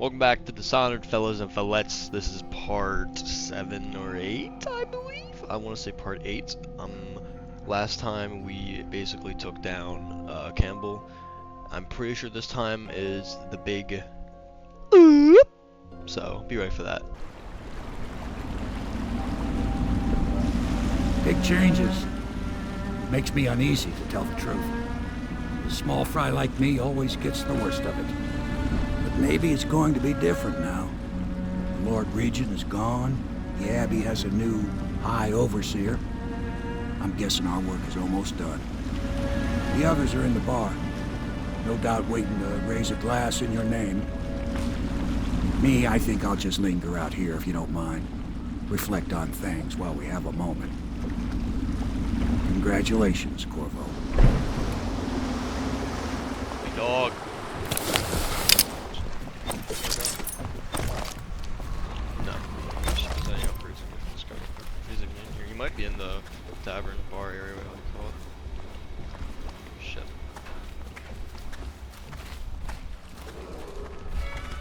Welcome back to Dishonored, fellas and fellettes. This is part 7 or 8, I believe. I want to say part 8. Last time we basically took down Campbell. I'm pretty sure this time is the big oop. So be ready for that. Big changes. Makes me uneasy, to tell the truth. A small fry like me always gets the worst of it. But maybe it's going to be different now. The Lord Regent is gone. The Abbey has a new High Overseer. I'm guessing our work is almost done. The others are in the bar. No doubt waiting to raise a glass in your name. Me, I think I'll just linger out here if you don't mind. Reflect on things while we have a moment. Congratulations, Corvo. Big dog. No. Setting up freezing. Let's go. Freezing in here. You might be in the tavern bar area, what do you call it? Shit.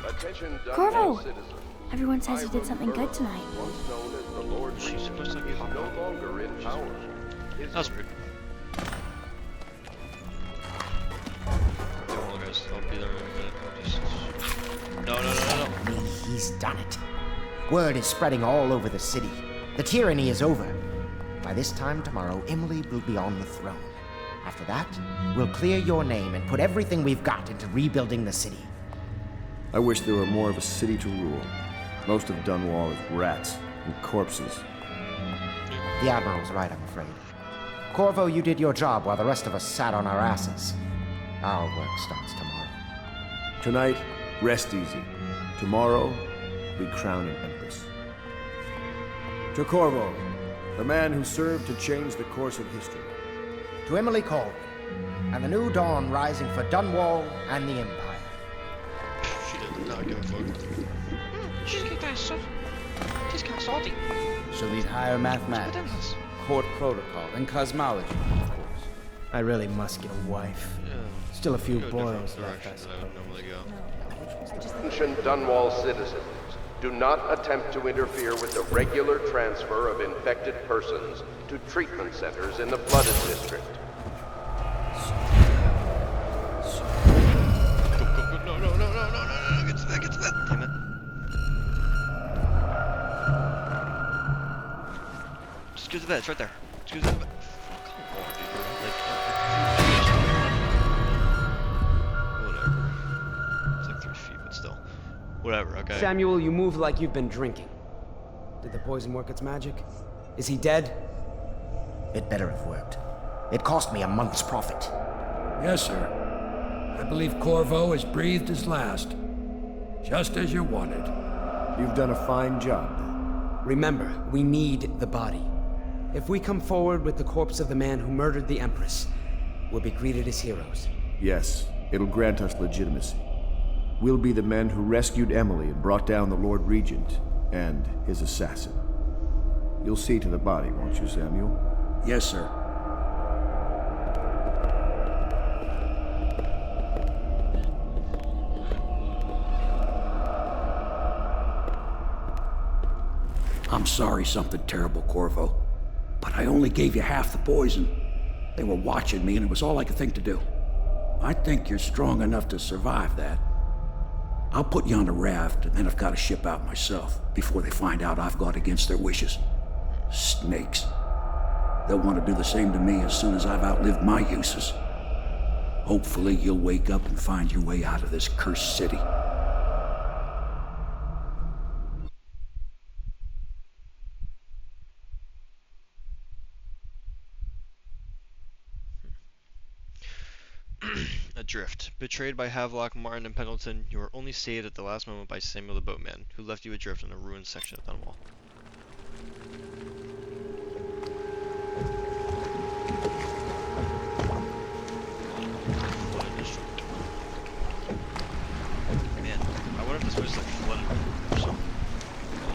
Attention, Corvo! citizens. Everyone says you did something good tonight. Once known as the Lord She's supposed to Regent, be is no longer in power. His That's rude. Come on, guys. I'll be there in a minute. I'll just... No. He's done it. Word is spreading all over the city. The tyranny is over. By this time tomorrow, Emily will be on the throne. After that, we'll clear your name and put everything we've got into rebuilding the city. I wish there were more of a city to rule. Most of Dunwall is rats and corpses. The Admiral's right, I'm afraid. Corvo, you did your job while the rest of us sat on our asses. Our work starts tomorrow. Tonight, rest easy. Tomorrow, we crown an empress. To Corvo, the man who served to change the course of history. To Emily Colvin, and the new dawn rising for Dunwall and the Empire. She did not give a fuck. She's kind of salty. She'll need higher mathematics, court protocol, and cosmology, of course. I really must get a wife. Yeah. Still a few Go a boils different left, I direction than I would normally go. Attention, Dunwall citizens. Do not attempt to interfere with the regular transfer of infected persons to treatment centers in the flooded district. Go. No. Get to that. Damn it. Just go to the bed. It's right there. Just go to the bed. Come on, dude. Whatever. It's like 3 feet, but still. Whatever, okay. Samuel, you move like you've been drinking. Did the poison work its magic? Is he dead? It better have worked. It cost me a month's profit. Yes, sir. I believe Corvo has breathed his last. Just as you wanted. You've done a fine job. Remember, we need the body. If we come forward with the corpse of the man who murdered the Empress, we'll be greeted as heroes. Yes, it'll grant us legitimacy. We'll be the men who rescued Emily and brought down the Lord Regent and his assassin. You'll see to the body, won't you, Samuel? Yes, sir. I'm sorry something terrible, Corvo. But I only gave you half the poison. They were watching me and it was all I could think to do. I think you're strong enough to survive that. I'll put you on a raft and then I've got to ship out myself before they find out I've gone against their wishes. Snakes. They'll want to do the same to me as soon as I've outlived my uses. Hopefully you'll wake up and find your way out of this cursed city. Adrift. Betrayed by Havelock, Martin, and Pendleton, you were only saved at the last moment by Samuel the Boatman, who left you adrift in a ruined section of Dunwall. Man, I wonder if this was like flooded or something.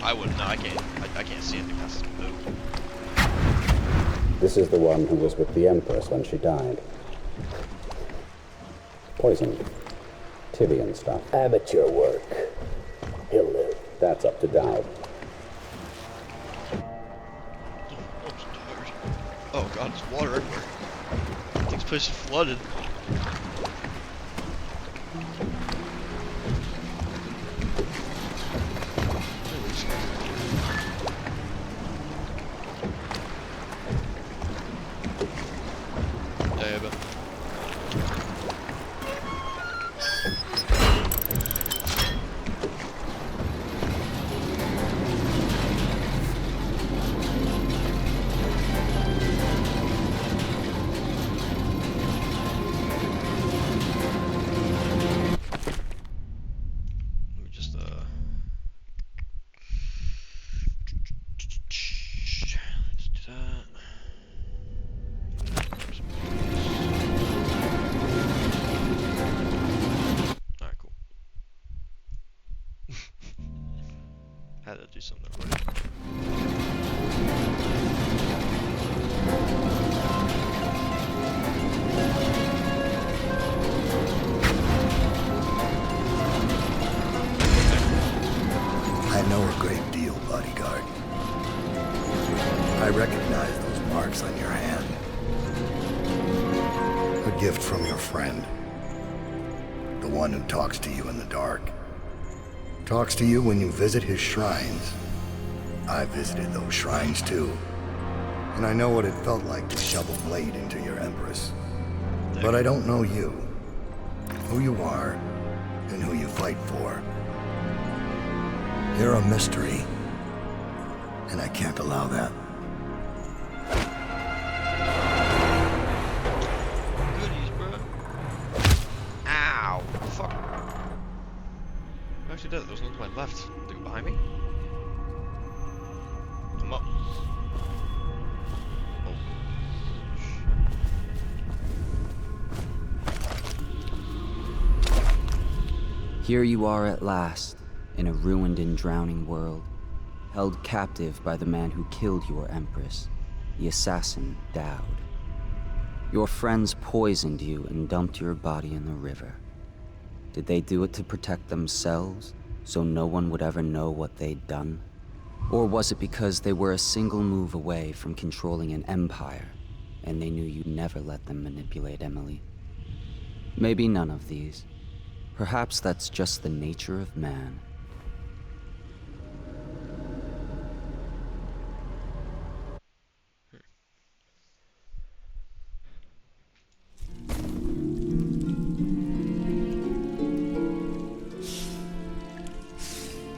I wouldn't know. I can't see anything past this window. This is the one who was with the Empress when she died. Poisoned. Tivian stuff. Amateur work. That's up to Dowd. Oh, I'm so tired. Oh god, there's water everywhere. This place is flooded. Yeah, but let me just let's do that. Alright, cool. Had to do something right. I know a great deal, bodyguard. I recognize those marks on your hand. A gift from your friend. The one who talks to you in the dark. Talks to you when you visit his shrines. I visited those shrines too. And I know what it felt like to shove a blade into your Empress. But I don't know you. Who you are, and who you fight for. You're a mystery, and I can't allow that. Goodies, bro. Ow! Fuck. I actually did. There was nothing to my left. Did it go behind me? I'm up. Oh. Here you are at last, in a ruined and drowning world, held captive by the man who killed your Empress, the assassin Dowd. Your friends poisoned you and dumped your body in the river. Did they do it to protect themselves, so no one would ever know what they'd done? Or was it because they were a single move away from controlling an empire, and they knew you'd never let them manipulate Emily? Maybe none of these. Perhaps that's just the nature of man.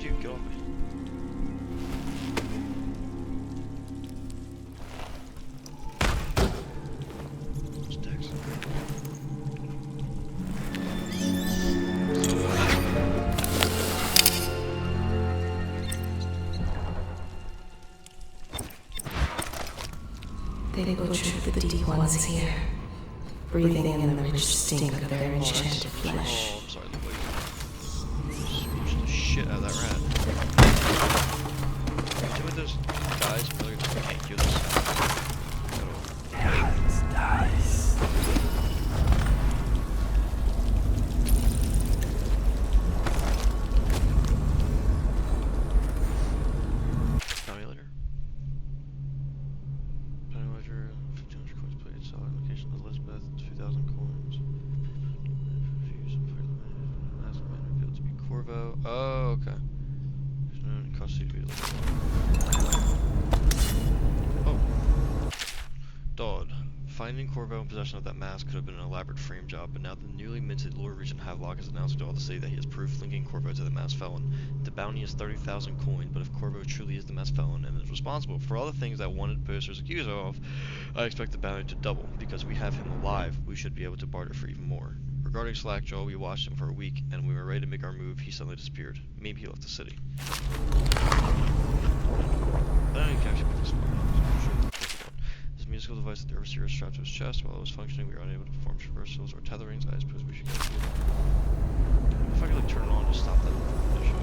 Dude, get off me. Stacks. They butchered the deep ones here, breathing in the rich stink of their enchanted flesh. Oh, I'm sorry, the way you pushed the shit out of that rat. Can you tell me those guys really can't kill this? County ledger. County ledger, 1,500 coins played, solid location Elizabeth, 2,000 coins. Last man revealed to be Corvo. Oh, okay. There's no custody to be Oh. Dodd. Finding Corvo in possession of that mask could have been an elaborate frame job, but now the newly minted Lord Regent Havelock has announced to all the city that he has proof linking Corvo to the masked felon. The bounty is 30,000 coin, but if Corvo truly is the masked felon and is responsible for all the things that wanted posters accuse him of, I expect the bounty to double. Because we have him alive, we should be able to barter for even more. Regarding Slackjaw, we watched him for a week, and when we were ready to make our move, he suddenly disappeared. Maybe he left the city. I don't even actually put this one. This musical device that the overseer is strapped to his chest. While it was functioning, we were unable to perform traversals or tetherings. I suppose we should go. If I could like turn it on to stop that issue.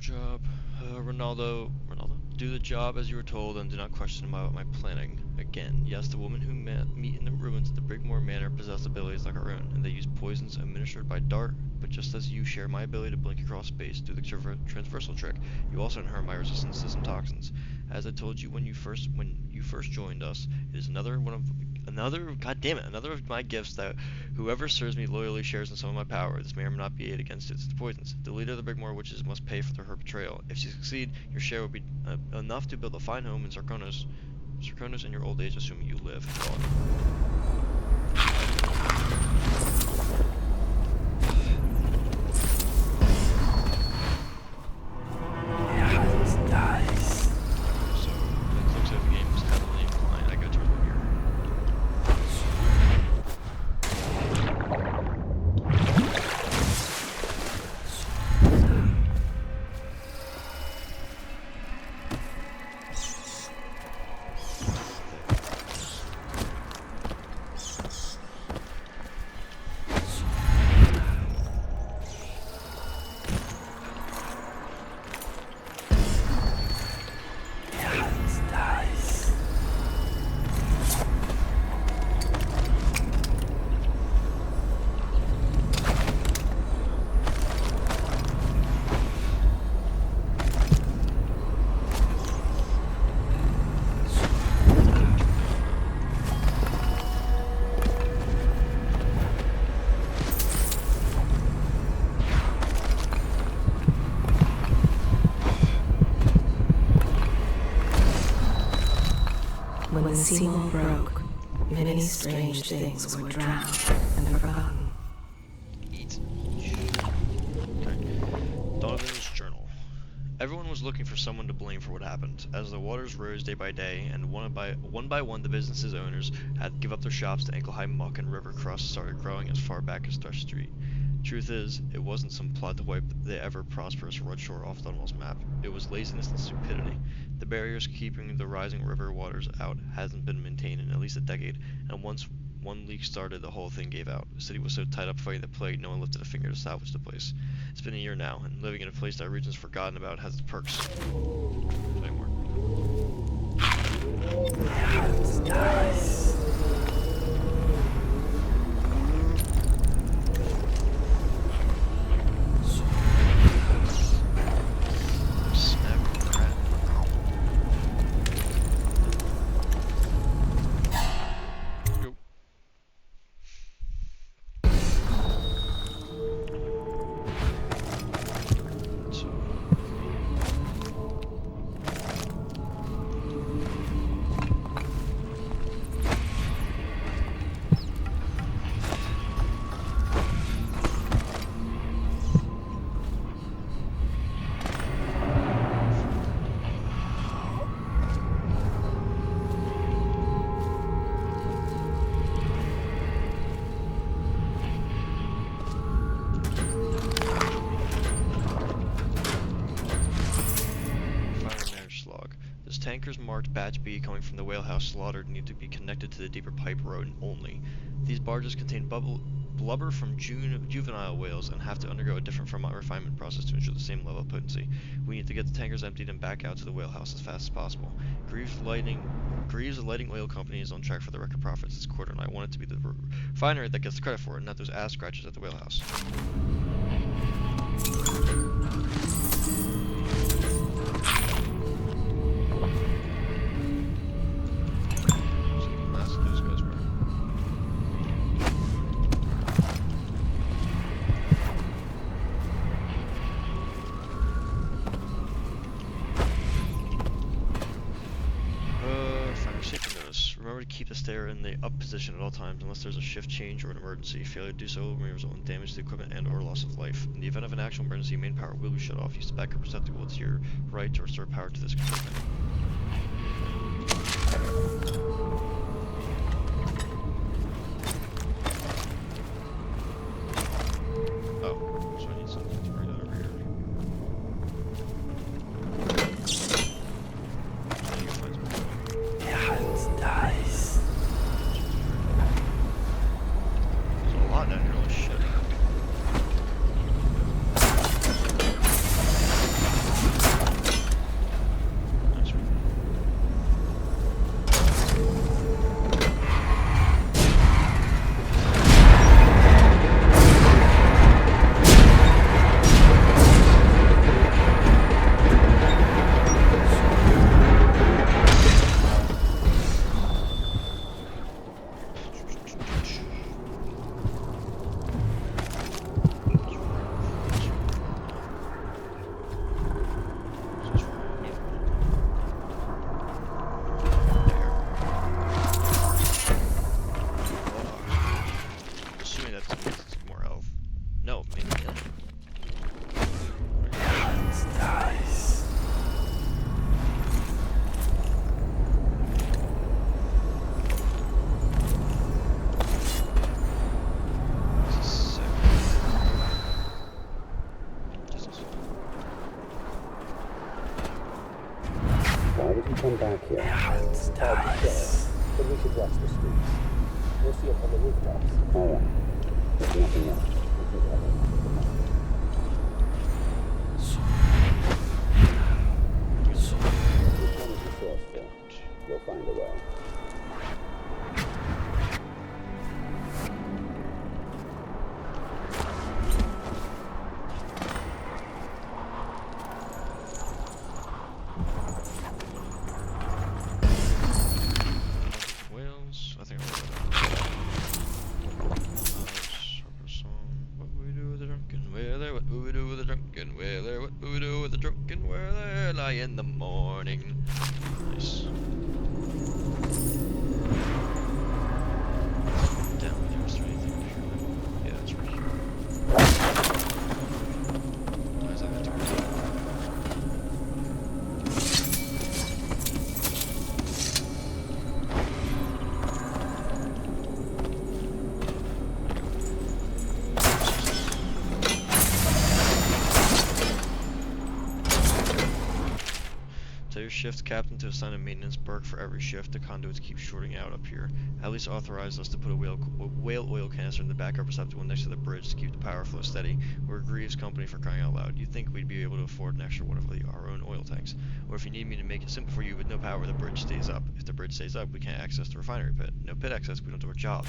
job. Ronaldo, do the job as you were told and do not question my planning. Again, yes, the women who meet in the ruins of the Brigmore Manor possess abilities like our own, and they use poisons administered by dart, but just as you share my ability to blink across space through the transversal trick, you also inherit my resistance to some toxins. As I told you when you first joined us, it is another of my gifts that whoever serves me loyally shares in some of my power. This may or may not be aid against its poisons. The leader of the Brigmore witches must pay for her betrayal. If she succeed, your share will be enough to build a fine home in Sarkonos in your old age, assuming you live. When the seawall broke, many strange things were drowned and forgotten. Donovan's journal. Everyone was looking for someone to blame for what happened. As the waters rose day by day, and one by one the business's owners had to give up their shops, the ankle-high muck and river crust started growing as far back as Thrush Street. Truth is, it wasn't some plot to wipe the ever-prosperous Red Shore off Dunwell's map. It was laziness and stupidity. The barriers keeping the rising river waters out hasn't been maintained in at least a decade, and once one leak started, the whole thing gave out. The city was so tied up fighting the plague, no one lifted a finger to salvage the place. It's been a year now, and living in a place that our region's forgotten about has its perks. Tankers marked Batch B coming from the whalehouse slaughtered need to be connected to the deeper pipe road only. These barges contain blubber from juvenile whales and have to undergo a different refinement process to ensure the same level of potency. We need to get the tankers emptied and back out to the whalehouse as fast as possible. Greaves Lighting Oil Company is on track for the record profits this quarter, and I want it to be the refinery that gets the credit for it, not those ass scratchers at the whalehouse. Keep the stair in the up position at all times unless there's a shift change or an emergency. Failure to do so may result in damage to the equipment and or loss of life. In the event of an actual emergency, main power will be shut off. Use the backup receptacle to your right to restore power to this equipment. Oh, so I need something to bring that over here. Why would you come back here? But we should watch the streets. We'll see up on the rooftops. All right. There's nothing else. We can cover it. Which one is the source for? You'll find a way. Whales. I think I'm What we do with the drunken whaler? What will we do with the drunken whaler? What will we do with the drunken whaler? Lie in the morning. Nice. Down there, is there anything up here? Yeah, it's right here. Why is that have to go? Tell your shift captain to assign a maintenance berg for every shift. The conduits keep shorting out up here. At least authorize us to put a whale oil canister in the backup receptacle next to the bridge to keep the power flow steady. We're Greaves Company for crying out loud. You'd think we'd be able to afford an extra one of our own oil tanks. Or if you need me to make it simple for you, with no power, the bridge stays up. If the bridge stays up, we can't access the refinery pit. No pit access, we don't do our jobs.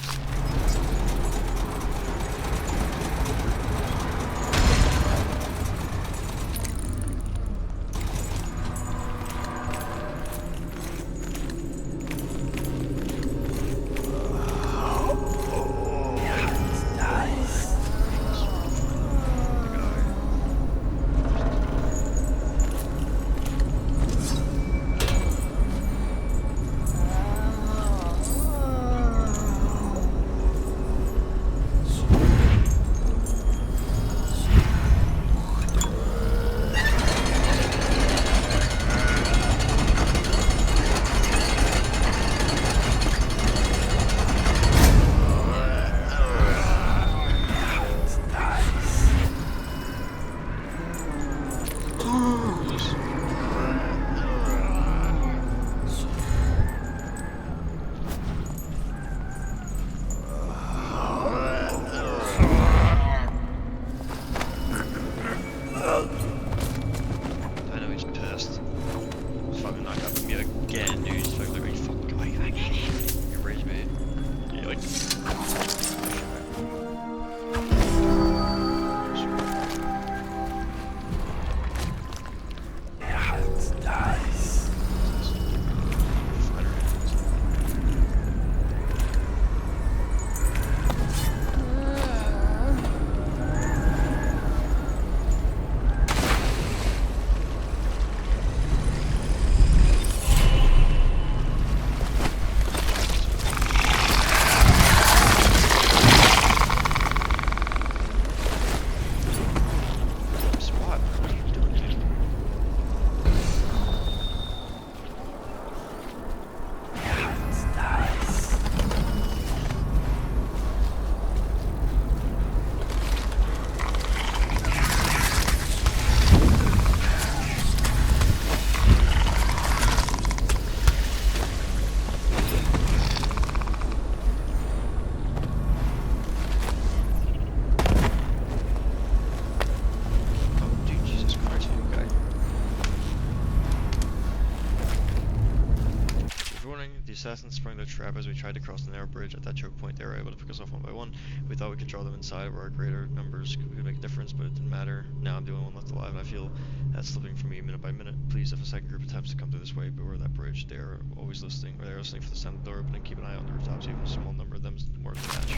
Assassins sprung their trap as we tried to cross the narrow bridge. At that choke point, they were able to pick us off one by one. We thought we could draw them inside, where our greater numbers could make a difference, but it didn't matter. Now I'm the only one left alive, and I feel that slipping from me minute by minute. Please, if a second group attempts to come through this way, beware that bridge. They are always listening, or they are listening for the sound of the door opening. Keep an eye on the rooftops. Even a small number of them is more than a match.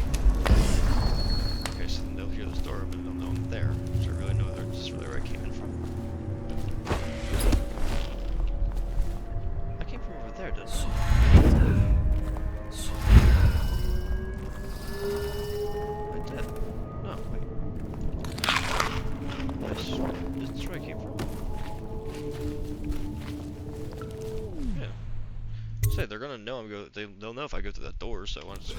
Okay, so then they'll hear this door open, and they'll know I'm there. So I really know this is really where I came in from. I came from over there, didn't I? That's where I came from. Yeah. Say they're gonna know they'll know if I go through that door, so I just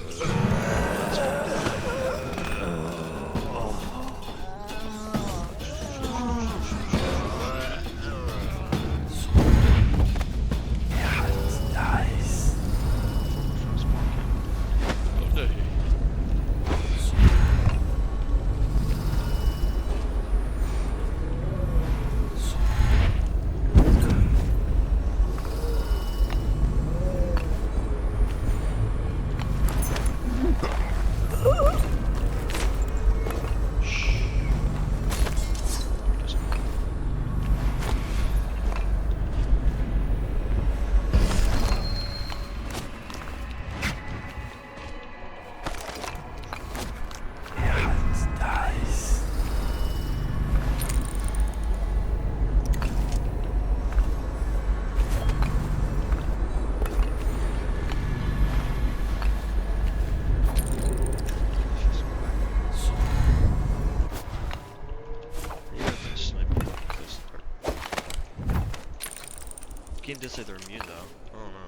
game did say they're immune though. I don't know.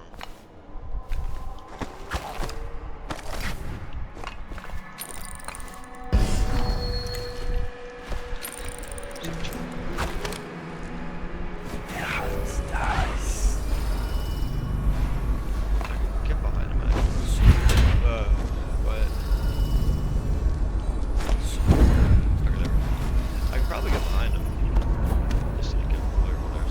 Get behind him, but okay, there. I can probably get behind him. Just to get clear over there.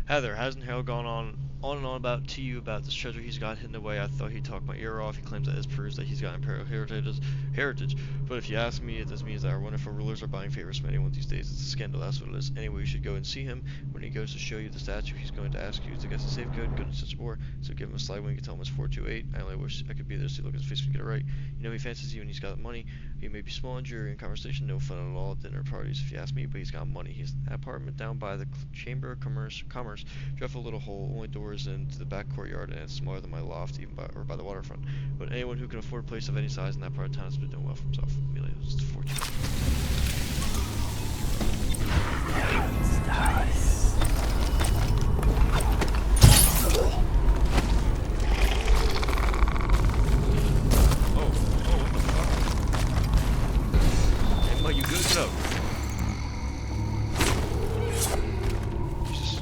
Heather, hasn't Harold gone on and on about to you about this treasure he's got hidden away? I thought he'd talk my ear off. He claims that this proves that he's got imperial heritage. But if you ask me, this means that our wonderful rulers are buying favors from anyone these days. It's a scandal, that's what it is. Anyway, you should go and see him. When he goes to show you the statue, he's going to ask you to get the safe code, good and such more. So give him a slide when you can tell him it's 428. I only wish I could be there to see look at his face and get it right. You know he fancies you and he's got money. He may be small and dreary in conversation, no fun at all at dinner parties if you ask me, but he's got money. He's an apartment down by the Chamber of Commerce, dreadful little hole, only doors into the back courtyard, and it's smaller than my loft, even by the waterfront. But anyone who can afford a place of any size in that part of town has been doing well for himself. Amelia, it's fortunate. You good? Get up. Jesus.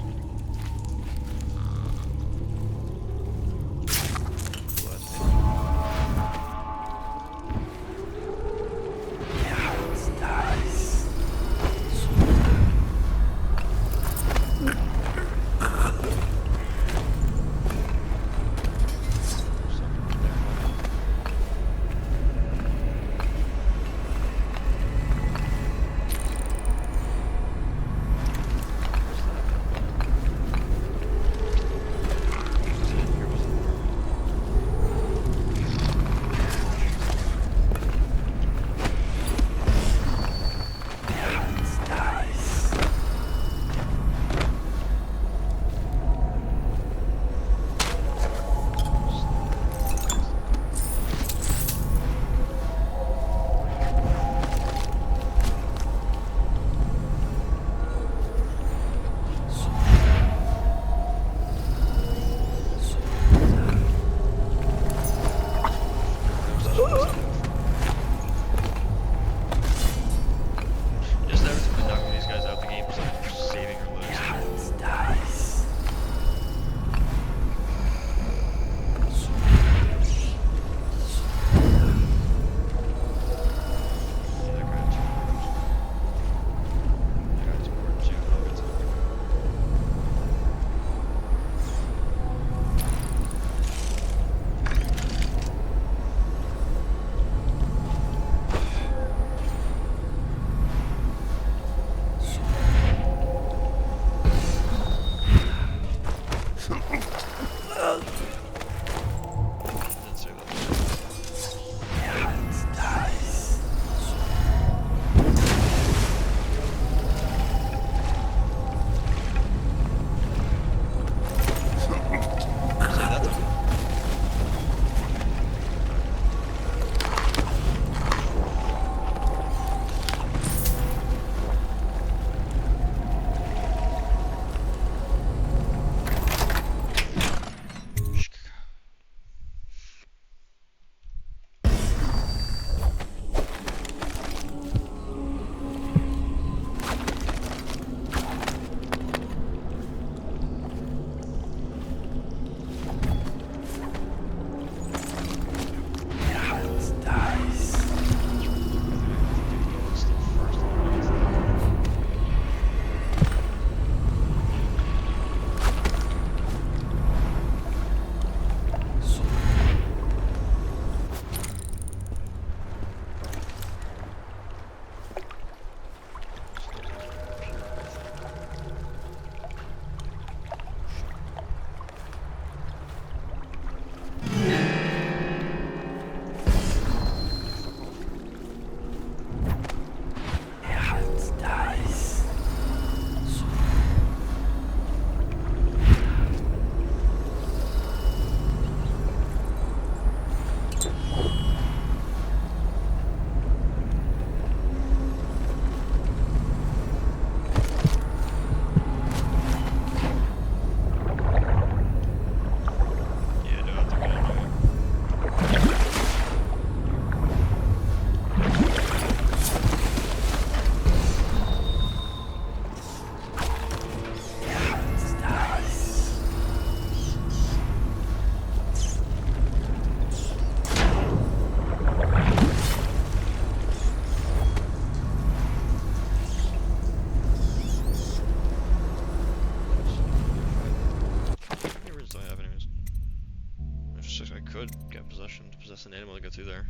to there.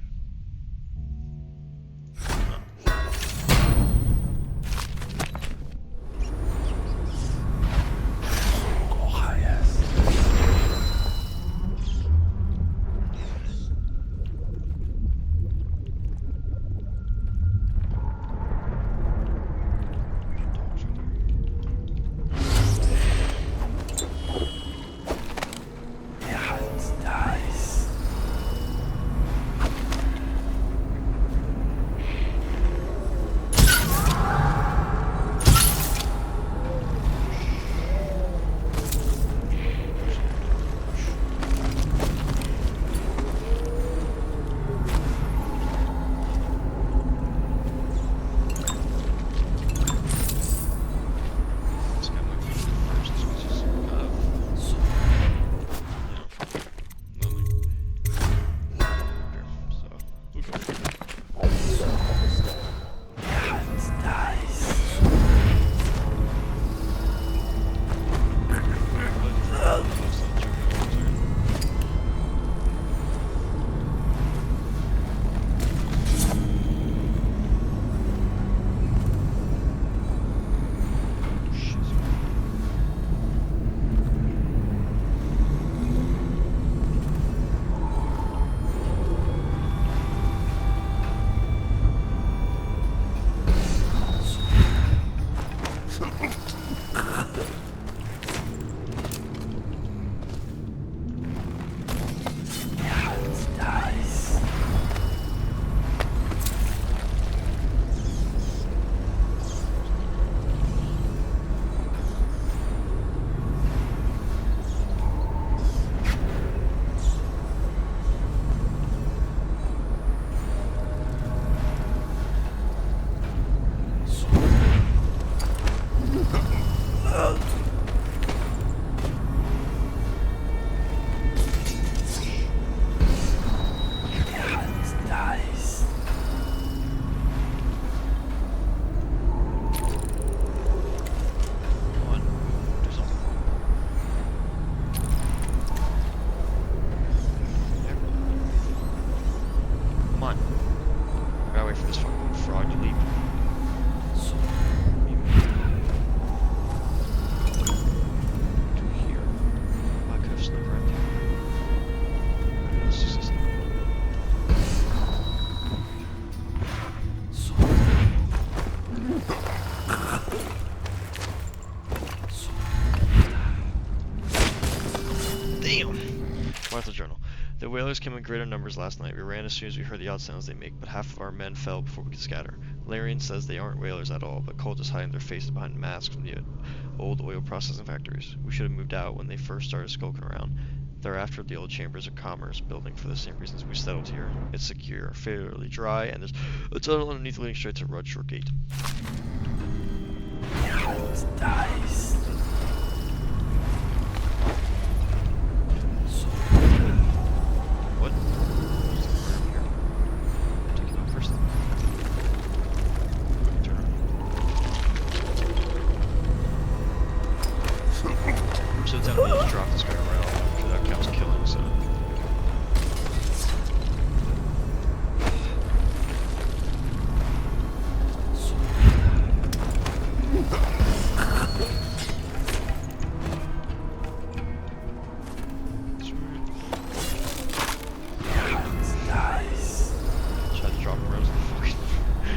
The whalers came in greater numbers last night. We ran as soon as we heard the odd sounds they make, but half of our men fell before we could scatter. Larian says they aren't whalers at all, but cultists hiding their faces behind masks from the old oil processing factories. We should have moved out when they first started skulking around. They're after the old chambers of commerce building for the same reasons we settled here. It's secure, fairly dry, and there's a tunnel underneath leading straight to Rudshore Gate. Dice. What? Take it out first then. Turn around. So definitely just drop this guy around, because that counts killing, so.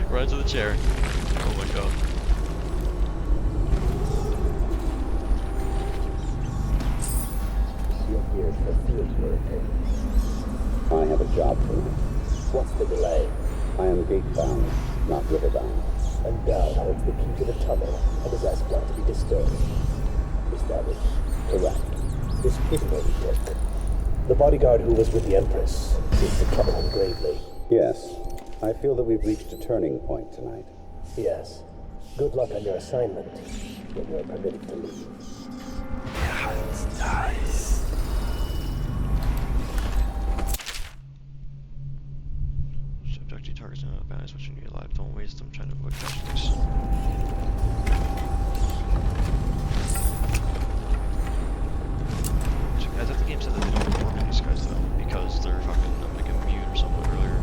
Right to the chair. Oh my god. You're here for field work. I have a job for you. What's the delay? I am gate-bound, not river-bound. And Dal holds the key to the tunnel and is asked not to be disturbed. Is that it? Correct. This prisoner we took, the bodyguard who was with the Empress, seems to trouble him gravely. Yes. I feel that we've reached a turning point tonight. Yes. Good luck on your assignment when you're permitted to leave. Dice. Subjective targets and not balance what you need alive. Don't waste them trying to avoid casualties. I thought the game said that they don't report these guys though, because they're fucking like immune something earlier.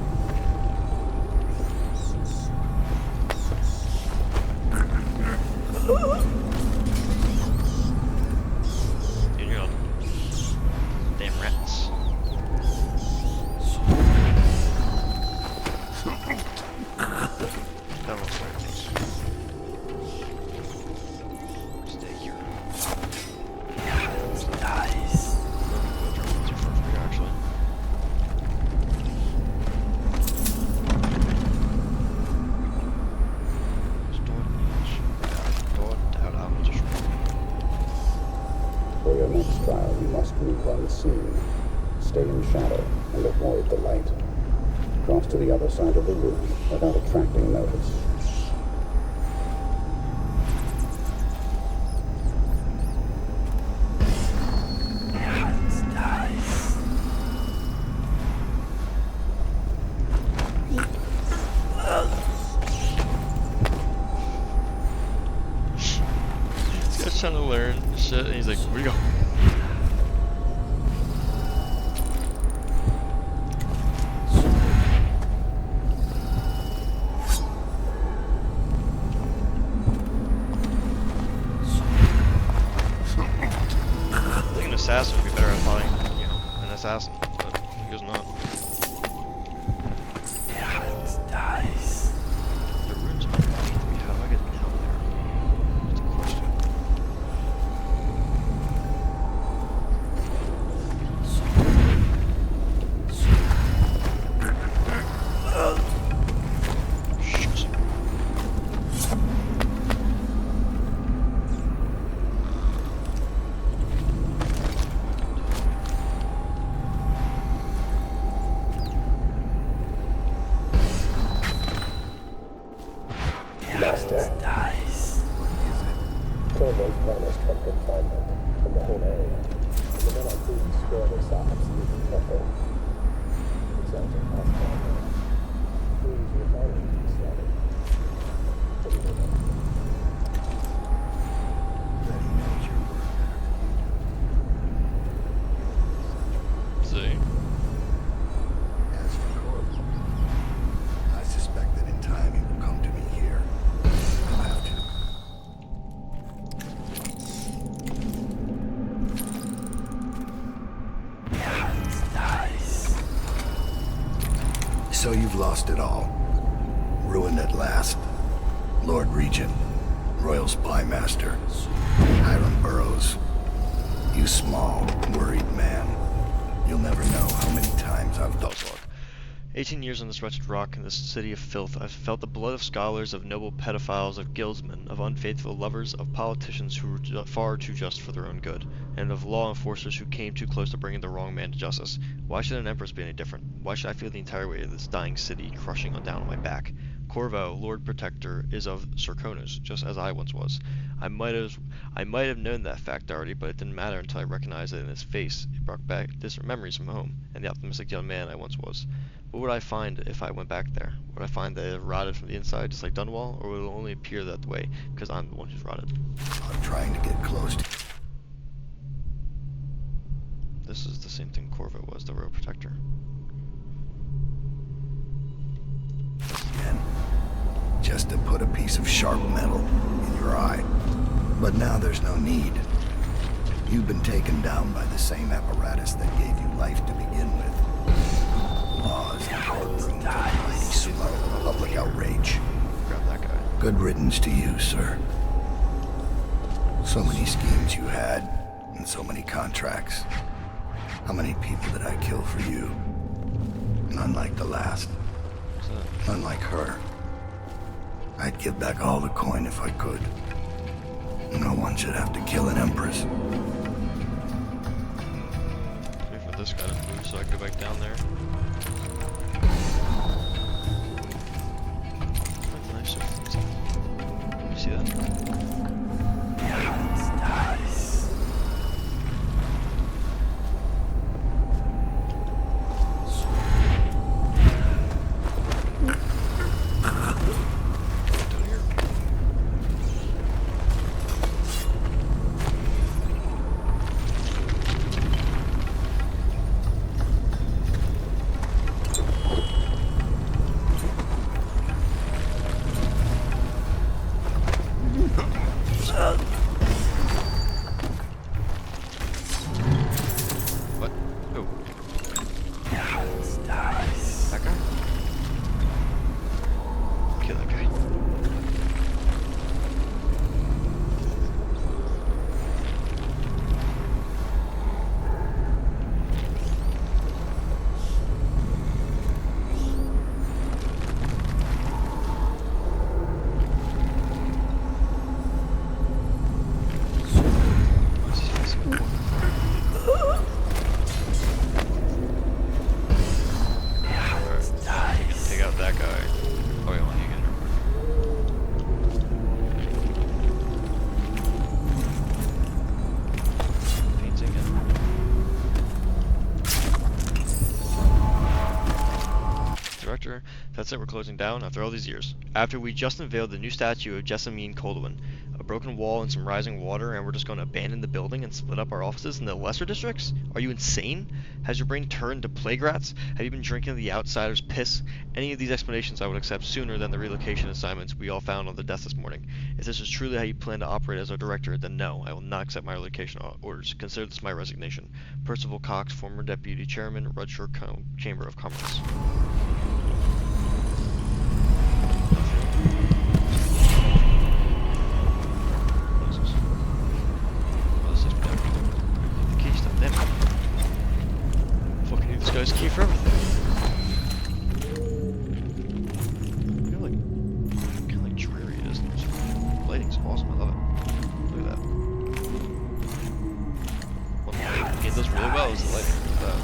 Dude, you're on damn rats. That looks right, things. Stay here. Nice. Too far from here, actually. For your next trial, you must move unseen. Stay in shadow and avoid the light. Cross to the other side of the room without attracting notice. This guy's trying to learn shit, and he's like, where do you go? I think an assassin would be better at fighting, you know, an assassin, but he guess not. The runes underneath me, how do I get down there? That's a question. Shit. Master. Corvo's vanished from confinement from the whole area. The men on duty swear they saw absolutely nothing. Exalted hostile. Crews were already slaughtered. What do you know? That he knows your work better than you do. See? As for Corvo, I suspect that in time he will come to me here. He'll have to. So you've lost it all. Ruined at last. Lord Regent, Royal Spy Master, Hiram Burroughs. You small, worried man. You'll never know how many times I've thought. 18 years on this wretched rock in this city of filth, I've felt the blood of scholars, of noble pedophiles, of guildsmen, of unfaithful lovers, of politicians who were far too just for their own good, and of law enforcers who came too close to bringing the wrong man to justice. Why should an empress be any different? Why should I feel the entire weight of this dying city crushing down on my back? Corvo, Lord Protector, is of Serkonos, just as I once was. I might have known that fact already, but it didn't matter until I recognized it in his face. It brought back distant memories from home, and the optimistic young man I once was. What would I find if I went back there? Would I find that it rotted from the inside, just like Dunwall, or would it only appear that way because I'm the one who's rotted? I'm trying to get close to. This is the same thing Corvo was, the Road Protector. Again, just to put a piece of sharp metal in your eye. But now there's no need. You've been taken down by the same apparatus that gave you life to begin with. Laws and courtrooms and mighty slow public outrage. Grab that guy. Good riddance to you, sir. So many schemes you had, and so many contracts. How many people did I kill for you? None like the last. None like her. I'd give back all the coin if I could. No one should have to kill an empress. Wait for this guy to move so I can go back down there. Nice. You see that? kill that guy. That's it, we're closing down after all these years. After we just unveiled the new statue of Jessamine Coldwin, a broken wall and some rising water, and we're just going to abandon the building and split up our offices into lesser districts? Are you insane? Has your brain turned to plague rats? Have you been drinking the outsider's piss? Any of these explanations I would accept sooner than the relocation assignments we all found on the desk this morning. If this is truly how you plan to operate as our director, then no, I will not accept my relocation orders. Consider this my resignation. Percival Cox, former deputy chairman, Rudshire Chamber of Commerce. Guy's key for everything. Kind of like dreary it is. The lighting's awesome. I love it. Look at that. One thing it does really well is the lighting. Look at that.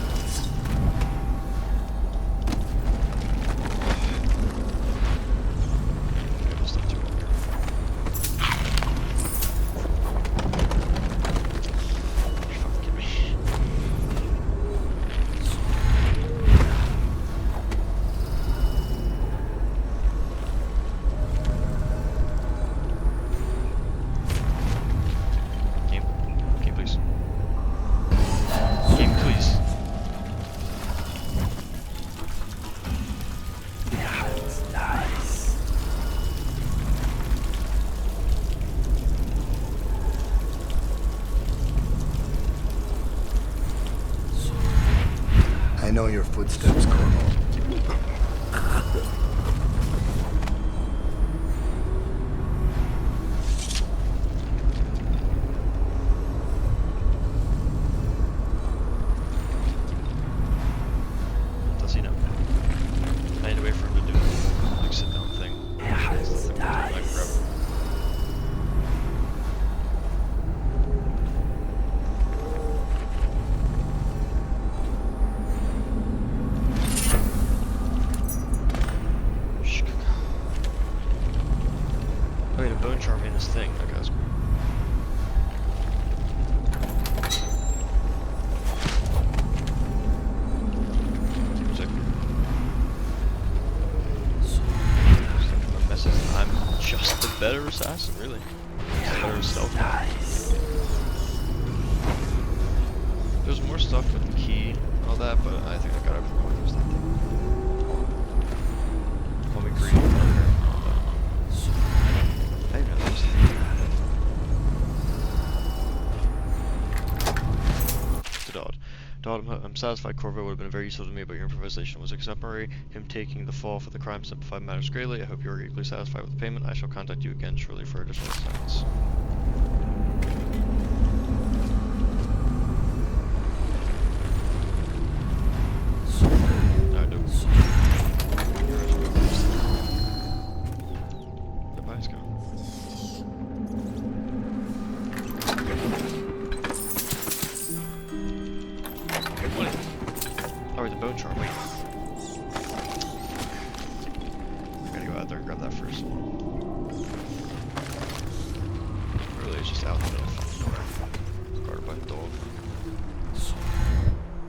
I know your footsteps, Cornwall. Does he know? I need to wait for him to do the like sit down thing. Like forever. Oh, wait, a bone charm in this thing. That guy's cool. I'm just a better assassin, really. Just a better stealth. There's more stuff with the key and all that, but I think I got everything. Use that thing. Call me greedy. I didn't know this. To Dodd. Dodd, I'm satisfied Corvo would have been very useful to me, but your improvisation was exemplary. Him taking the fall for the crime simplified matters greatly. I hope you are equally satisfied with the payment. I shall contact you again shortly for additional assignments. Bone charm, wait. I gotta go out there and grab that first. Really, it's just out in the middle of nowhere. Guarded by the dog.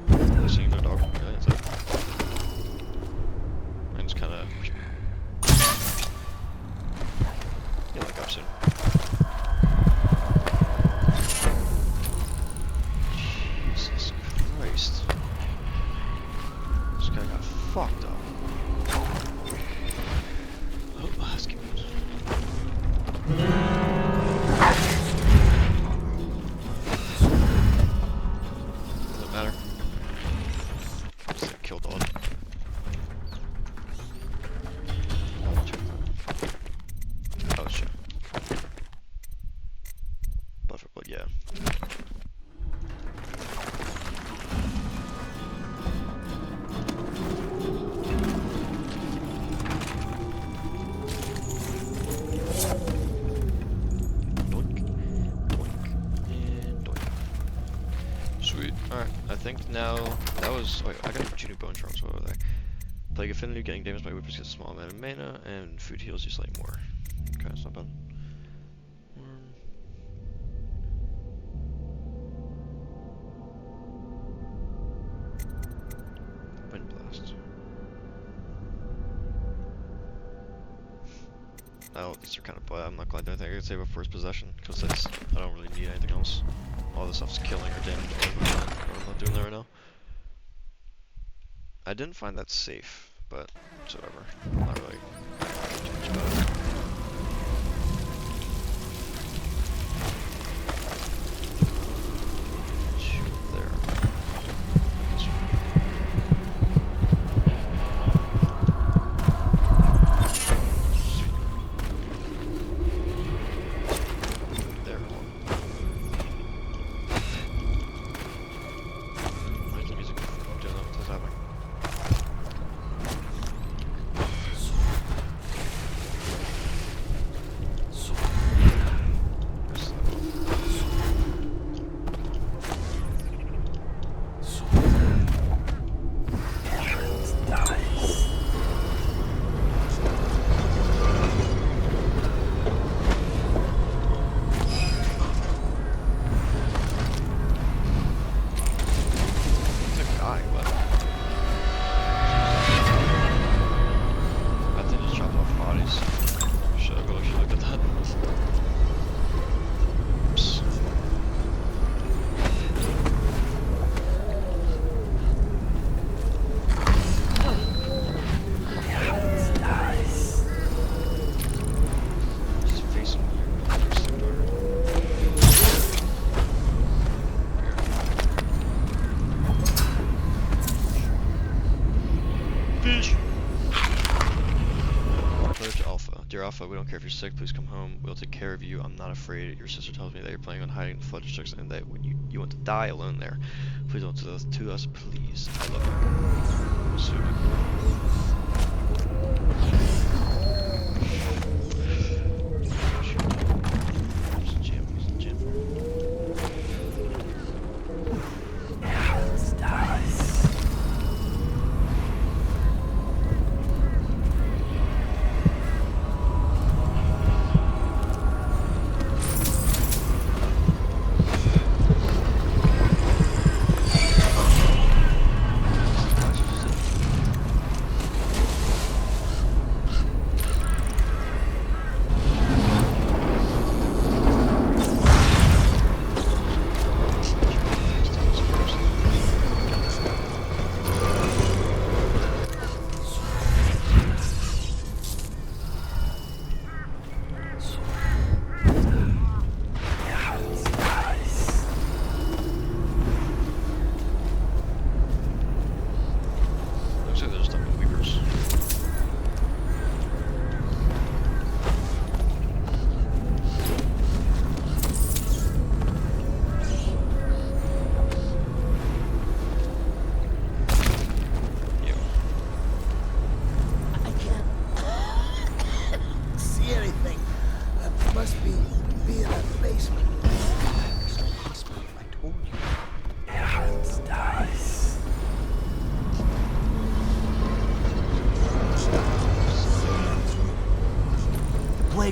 Really seeing the dog? Yeah, that's it. I just kinda... Yeah, like up soon. Jesus Christ. This guy got fucked up. Oh, let's keep moving. Now, that was... Wait, I got 2 new bone charms. What were they? Plague Affinity, getting damaged by weapons gets a small amount of mana, and food heals you slightly more. Okay, that's not bad. Wind Blast. Oh, these are kind of... I'm not glad I think I could save up first possession, because I don't really need anything else. All this stuff's killing or damaging. I'm not doing that right now. I didn't find that safe, but it's whatever. I'm not really too much about it. Alpha, we don't care if you're sick, please come home. We'll take care of you. I'm not afraid. Your sister tells me that you're planning on hiding in the flood districts and that when you want to die alone there. Please don't do this to us, please. I love you. Soon.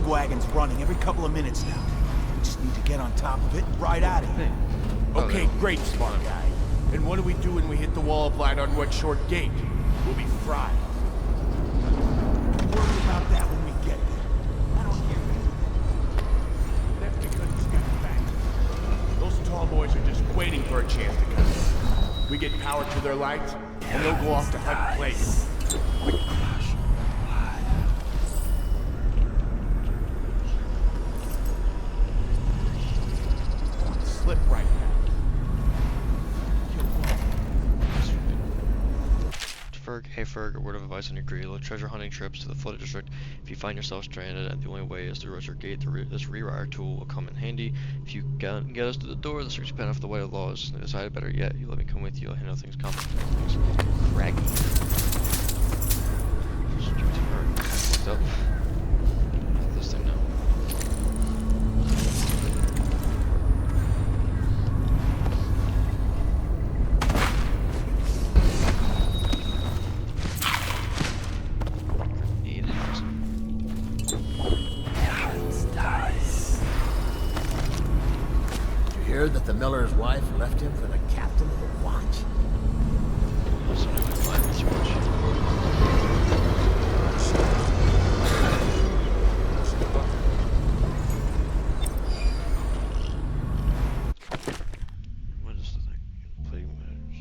Wagon's running every couple of minutes now. We just need to get on top of it and ride out of here. Okay, great, smart guy. And what do we do when we hit the wall of light on Red Short Gate? We'll be fried. Worry about that when we get there. I don't hear that. That's because he's got back. Those tall boys are just waiting for a chance to come in. We get power to their lights, and they'll go off to hunt plagues. Slip right now. Ferg, hey Ferg, a word of advice on your greedy treasure hunting trips to the flooded district. If you find yourself stranded and the only way is through Red Short Gate, this rewire tool will come in handy. If you get us to the door, the search pen off the way of laws. And decided better yet, you let me come with you, I'll handle things complicated. Craggy. Fucked up. This thing now. Did you hear that the miller's wife left him for the captain of the watch? What is the thing? Play lights.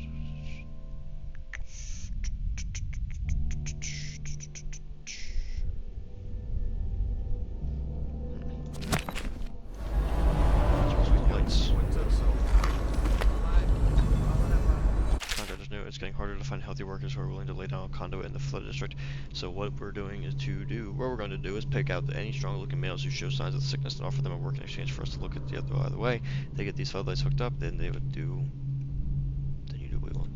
Contractors know it's getting harder to find healthy workers who are willing to lay down a conduit in the flood district. So what we're going is what we're going to do is pick out any strong-looking males who show signs of sickness and offer them a work in exchange for us to look at the other way. They get these floodlights hooked up, then they would do. Then you do what we want.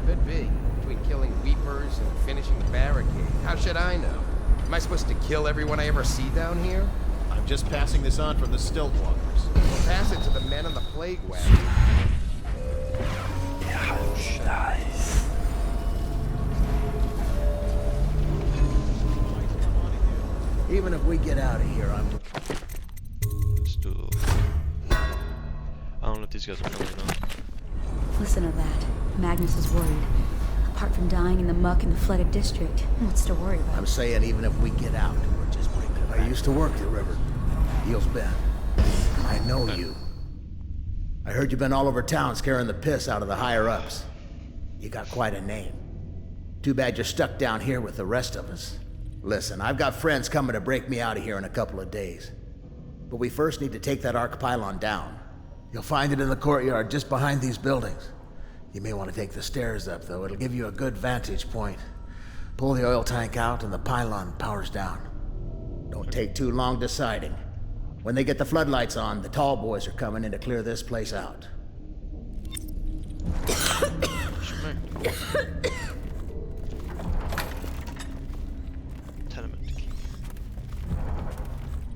Could be. Between killing weepers and finishing the barricade. How should I know? Am I supposed to kill everyone I ever see down here? I'm just passing this on from the stilt walkers. Well, pass it to the men on the plague wagon. Even if we get out of here, I'm... Let's do a little... I don't know if these guys are really not. Listen to that. Magnus is worried. Apart from dying in the muck in the flooded district, what's to worry about? I'm saying even if we get out, we're just breaking it. I used to work the river. Deal's been. I know you. I heard you've been all over town scaring the piss out of the higher-ups. You got quite a name. Too bad you're stuck down here with the rest of us. Listen, I've got friends coming to break me out of here in a couple of days. But we first need to take that arc pylon down. You'll find it in the courtyard just behind these buildings. You may want to take the stairs up, though. It'll give you a good vantage point. Pull the oil tank out and the pylon powers down. Don't take too long deciding. When they get the floodlights on, the tall boys are coming in to clear this place out. Tenement key.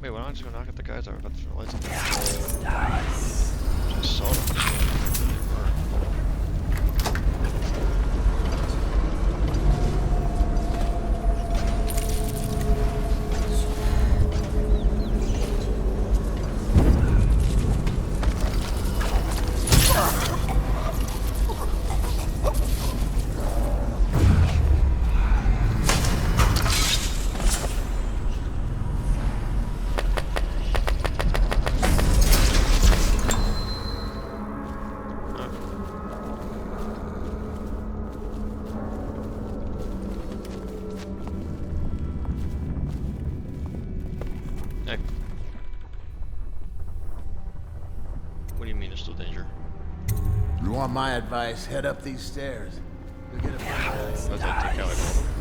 Wait, why not I just go knock at the guys that are about to turn the lights on? I saw them. You want my advice, head up these stairs. You'll get a That's like take out all of them.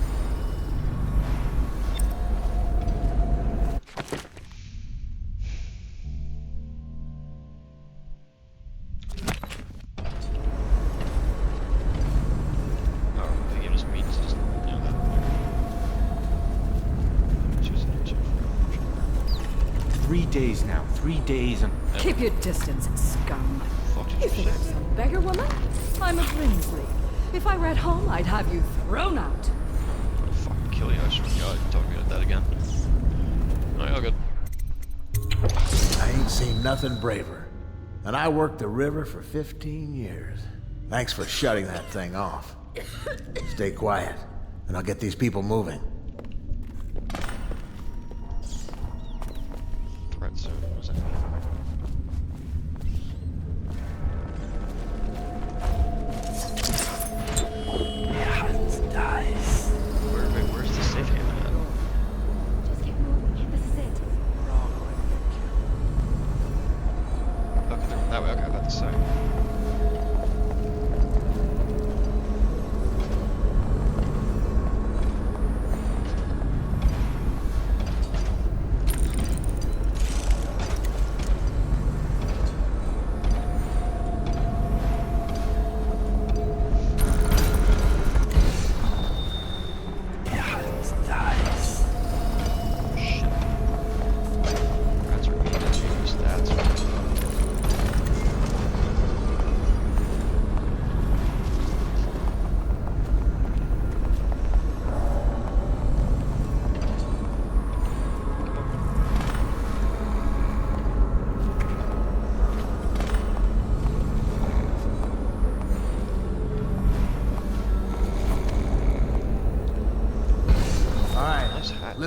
Days now. 3 days and... Keep your distance, scum. You think I'm some beggar woman? I'm a Brinsley. If I were at home, I'd have you thrown out. I'm gonna fucking kill you, I swear to God, talk about that again. Alright, all good. I ain't seen nothing braver. And I worked the river for 15 years. Thanks for shutting that thing off. Stay quiet, and I'll get these people moving. So, what does that mean? Where's the safe haven at? Just keep moving. This is it. Okay, that way. Okay, I got this side.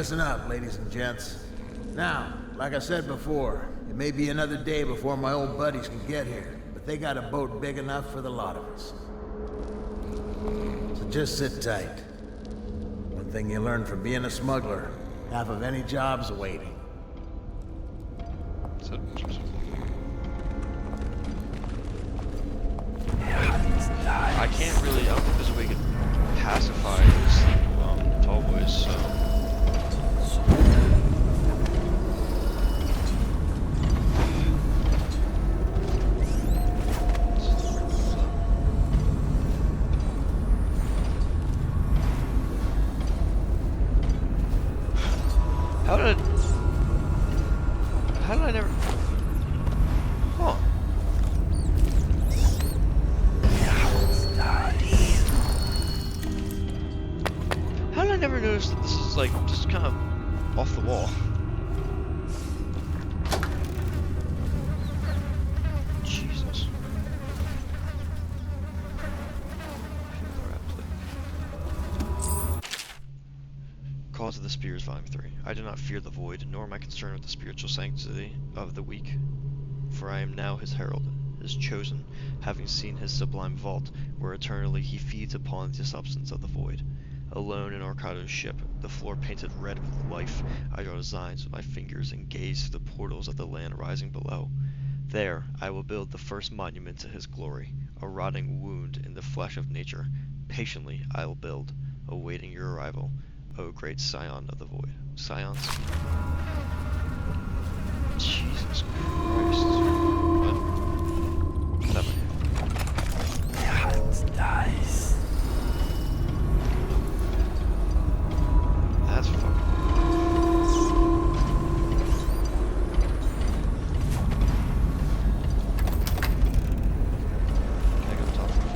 Listen up, ladies and gents. Now, like I said before, it may be another day before my old buddies can get here, but they got a boat big enough for the lot of us. So just sit tight. One thing you learn from being a smuggler, half of any job's waiting. I can't really, I don't think there's a way you can pacify these tall boys, so. How did I never... Huh. How did I never notice that this is like just kind of off the wall? Jesus. Cause of the Spears, Volume 3. I do not fear the void, nor am I concerned with the spiritual sanctity of the weak. For I am now his herald, his chosen, having seen his sublime vault, where eternally he feeds upon the substance of the void. Alone in Arcado's ship, the floor painted red with life, I draw designs with my fingers and gaze through the portals of the land rising below. There I will build the first monument to his glory, a rotting wound in the flesh of nature. Patiently I will build, awaiting your arrival, O great scion of the void. Scions? Jesus Christ. What? What's happening? Nice. That's fucking... Can I go talk to him?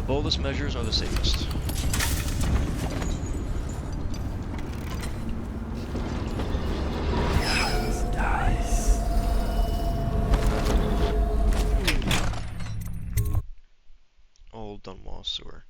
Boldest measures are the safest. Nice. Old Dunwall sewer.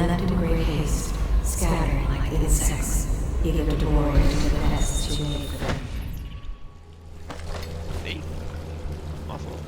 left in great haste, scattered like insects. You give the glory to the pests you made for them. Me? Awful.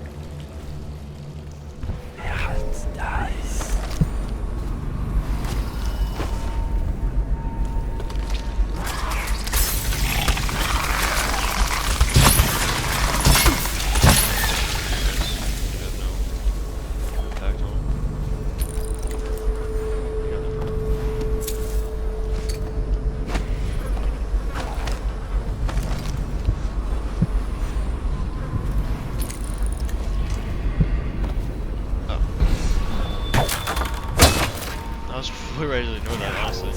I was fully ready to ignore that, honestly.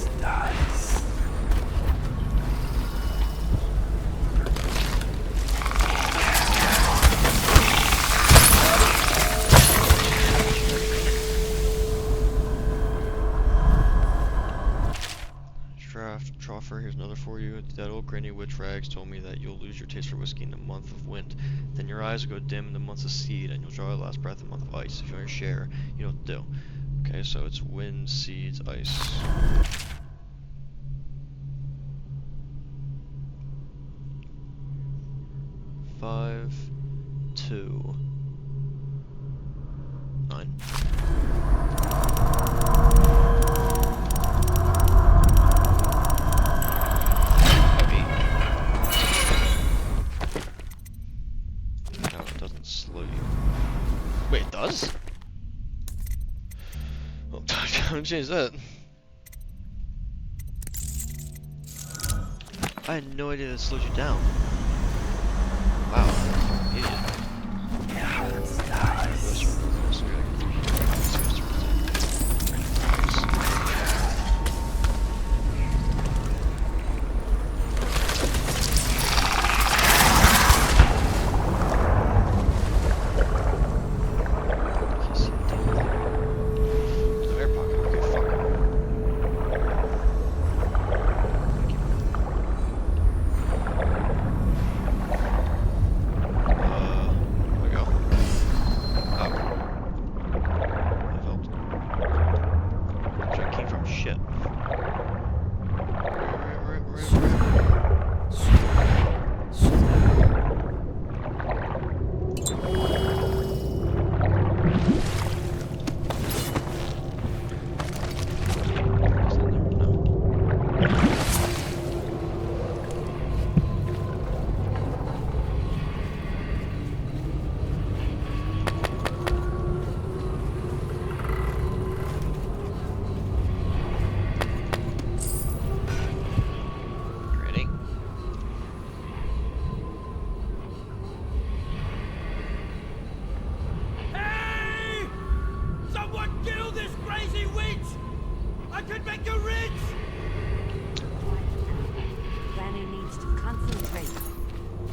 Troffer, here's another for you. That old granny witch rags told me that you'll lose your taste for whiskey in the month of wind. Then your eyes will go dim in the months of seed, and you'll draw your last breath in the month of ice. If you want your share, you know what to do. Okay, so it's wind, seeds, ice. Five, 2, 9. No, it doesn't slow you. Wait, it does? Oh, don't change that. I had no idea that it slowed you down. Wow, idiot.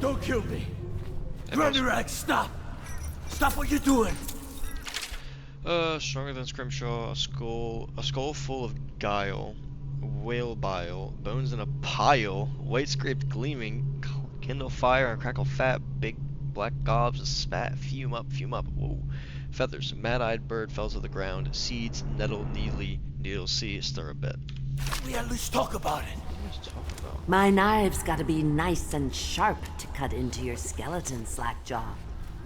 Don't kill me. Granny, stop! Stop what you're doing! Stronger than Scrimshaw, a skull full of guile, whale bile, bones in a pile, white scraped gleaming, kindle fire and crackle fat, big black gobs of spat, fume up, whoa. Feathers, mad-eyed bird fell to the ground, seeds, nettle, needle, see, stir a bit. We at least talk about it. My knife's gotta be nice and sharp to cut into your skeleton, Slackjaw.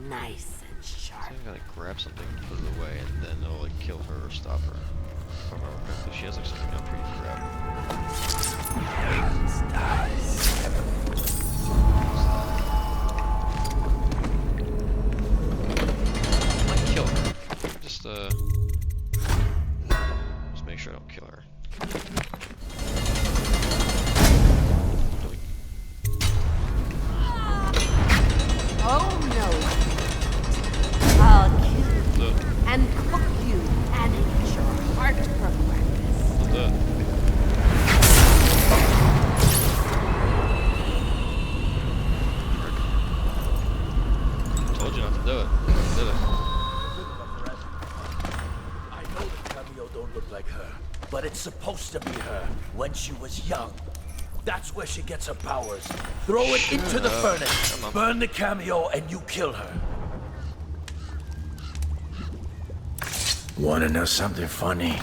Nice and sharp. I gotta grab something, put it away, and then it'll like kill her or stop her. If I remember correctly, she has like something else pretty to grab. I might kill her. Just make sure I don't kill her. Oh no! I'll kill you and cook you and eat your heart for breakfast. Told you not to do it. Did it. I know the cameo don't look like her, but it's supposed to be her when she was young. That's where she gets her powers. Throw it into the furnace, burn the cameo, and you kill her. Wanna know something funny?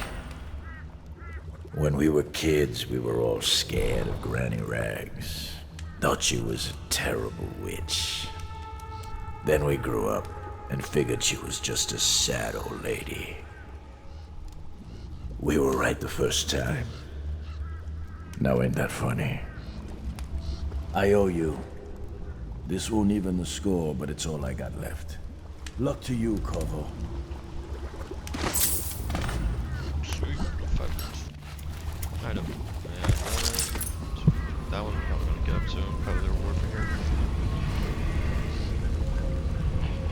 When we were kids, we were all scared of Granny Rags. Thought she was a terrible witch. Then we grew up and figured she was just a sad old lady. We were right the first time. Now ain't that funny? I owe you. This won't even the score, but it's all I got left. Luck to you, Corvo. Item. And that one we're probably gonna get up soon. Probably the reward for here.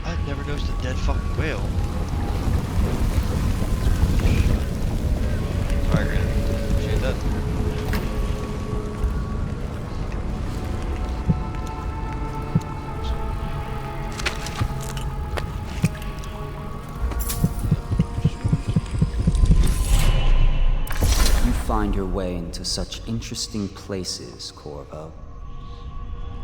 I've never noticed a dead fucking whale. Alright, Granny. Appreciate that. Find your way into such interesting places, Corvo.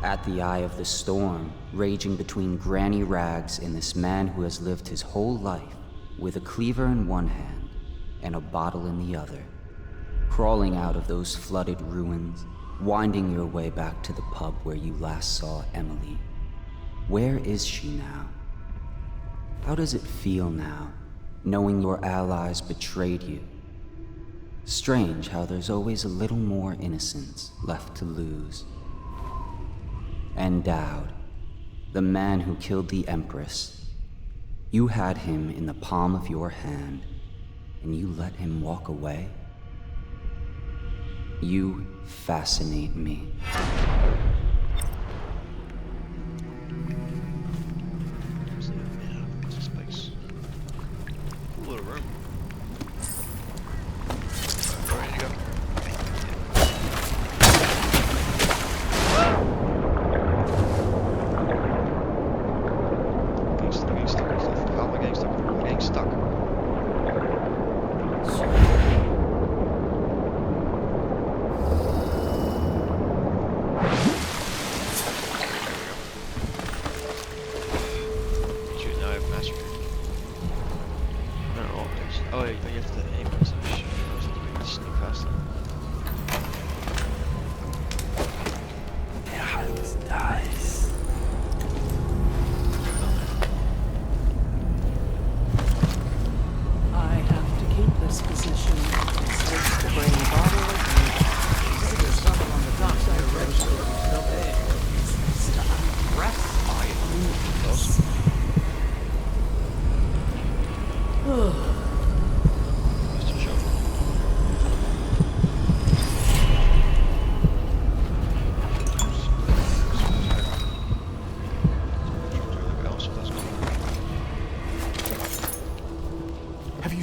At the eye of the storm, raging between Granny Rags and this man who has lived his whole life with a cleaver in one hand and a bottle in the other. Crawling out of those flooded ruins, winding your way back to the pub where you last saw Emily. Where is she now? How does it feel now, knowing your allies betrayed you? Strange how there's always a little more innocence left to lose. And Dowd, the man who killed the Empress. You had him in the palm of your hand, and you let him walk away? You fascinate me. Cool little room.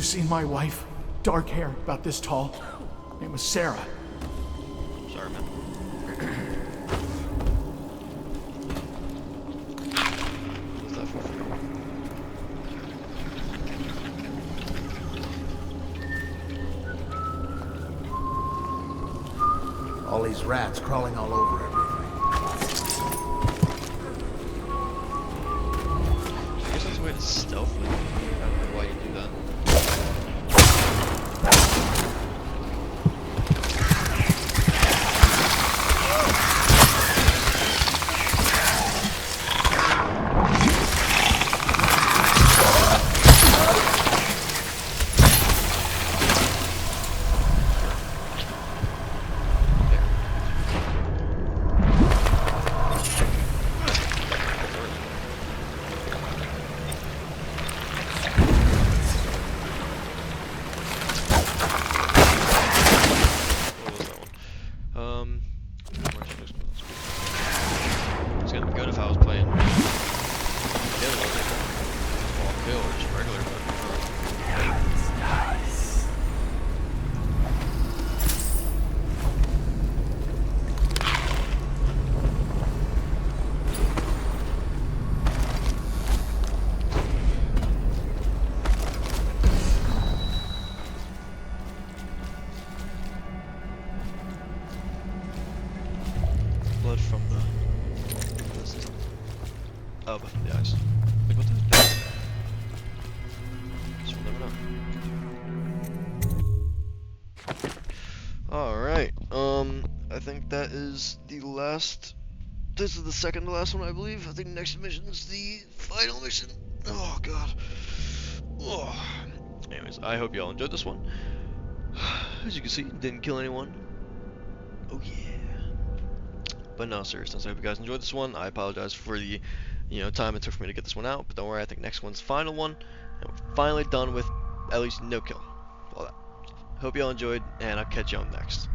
Seen my wife? Dark hair, about this tall. Name was Sarah. Sorry, man. What's that for? All these rats crawling all over everything. I guess that's a way to stealthily. I don't know why you do that. Blood from the eyes. Like what the heck? So we'll never know. that is the last. This is the second to last one, I believe. I think the next mission is the final mission. Oh god. Oh. Anyways, I hope you all enjoyed this one. As you can see, didn't kill anyone. Oh yeah. But no, seriousness, I hope you guys enjoyed this one. I apologize for the, time it took for me to get this one out. But don't worry, I think next one's the final one, and we're finally done with at least no kill. All that. Hope you all enjoyed, and I'll catch you on next.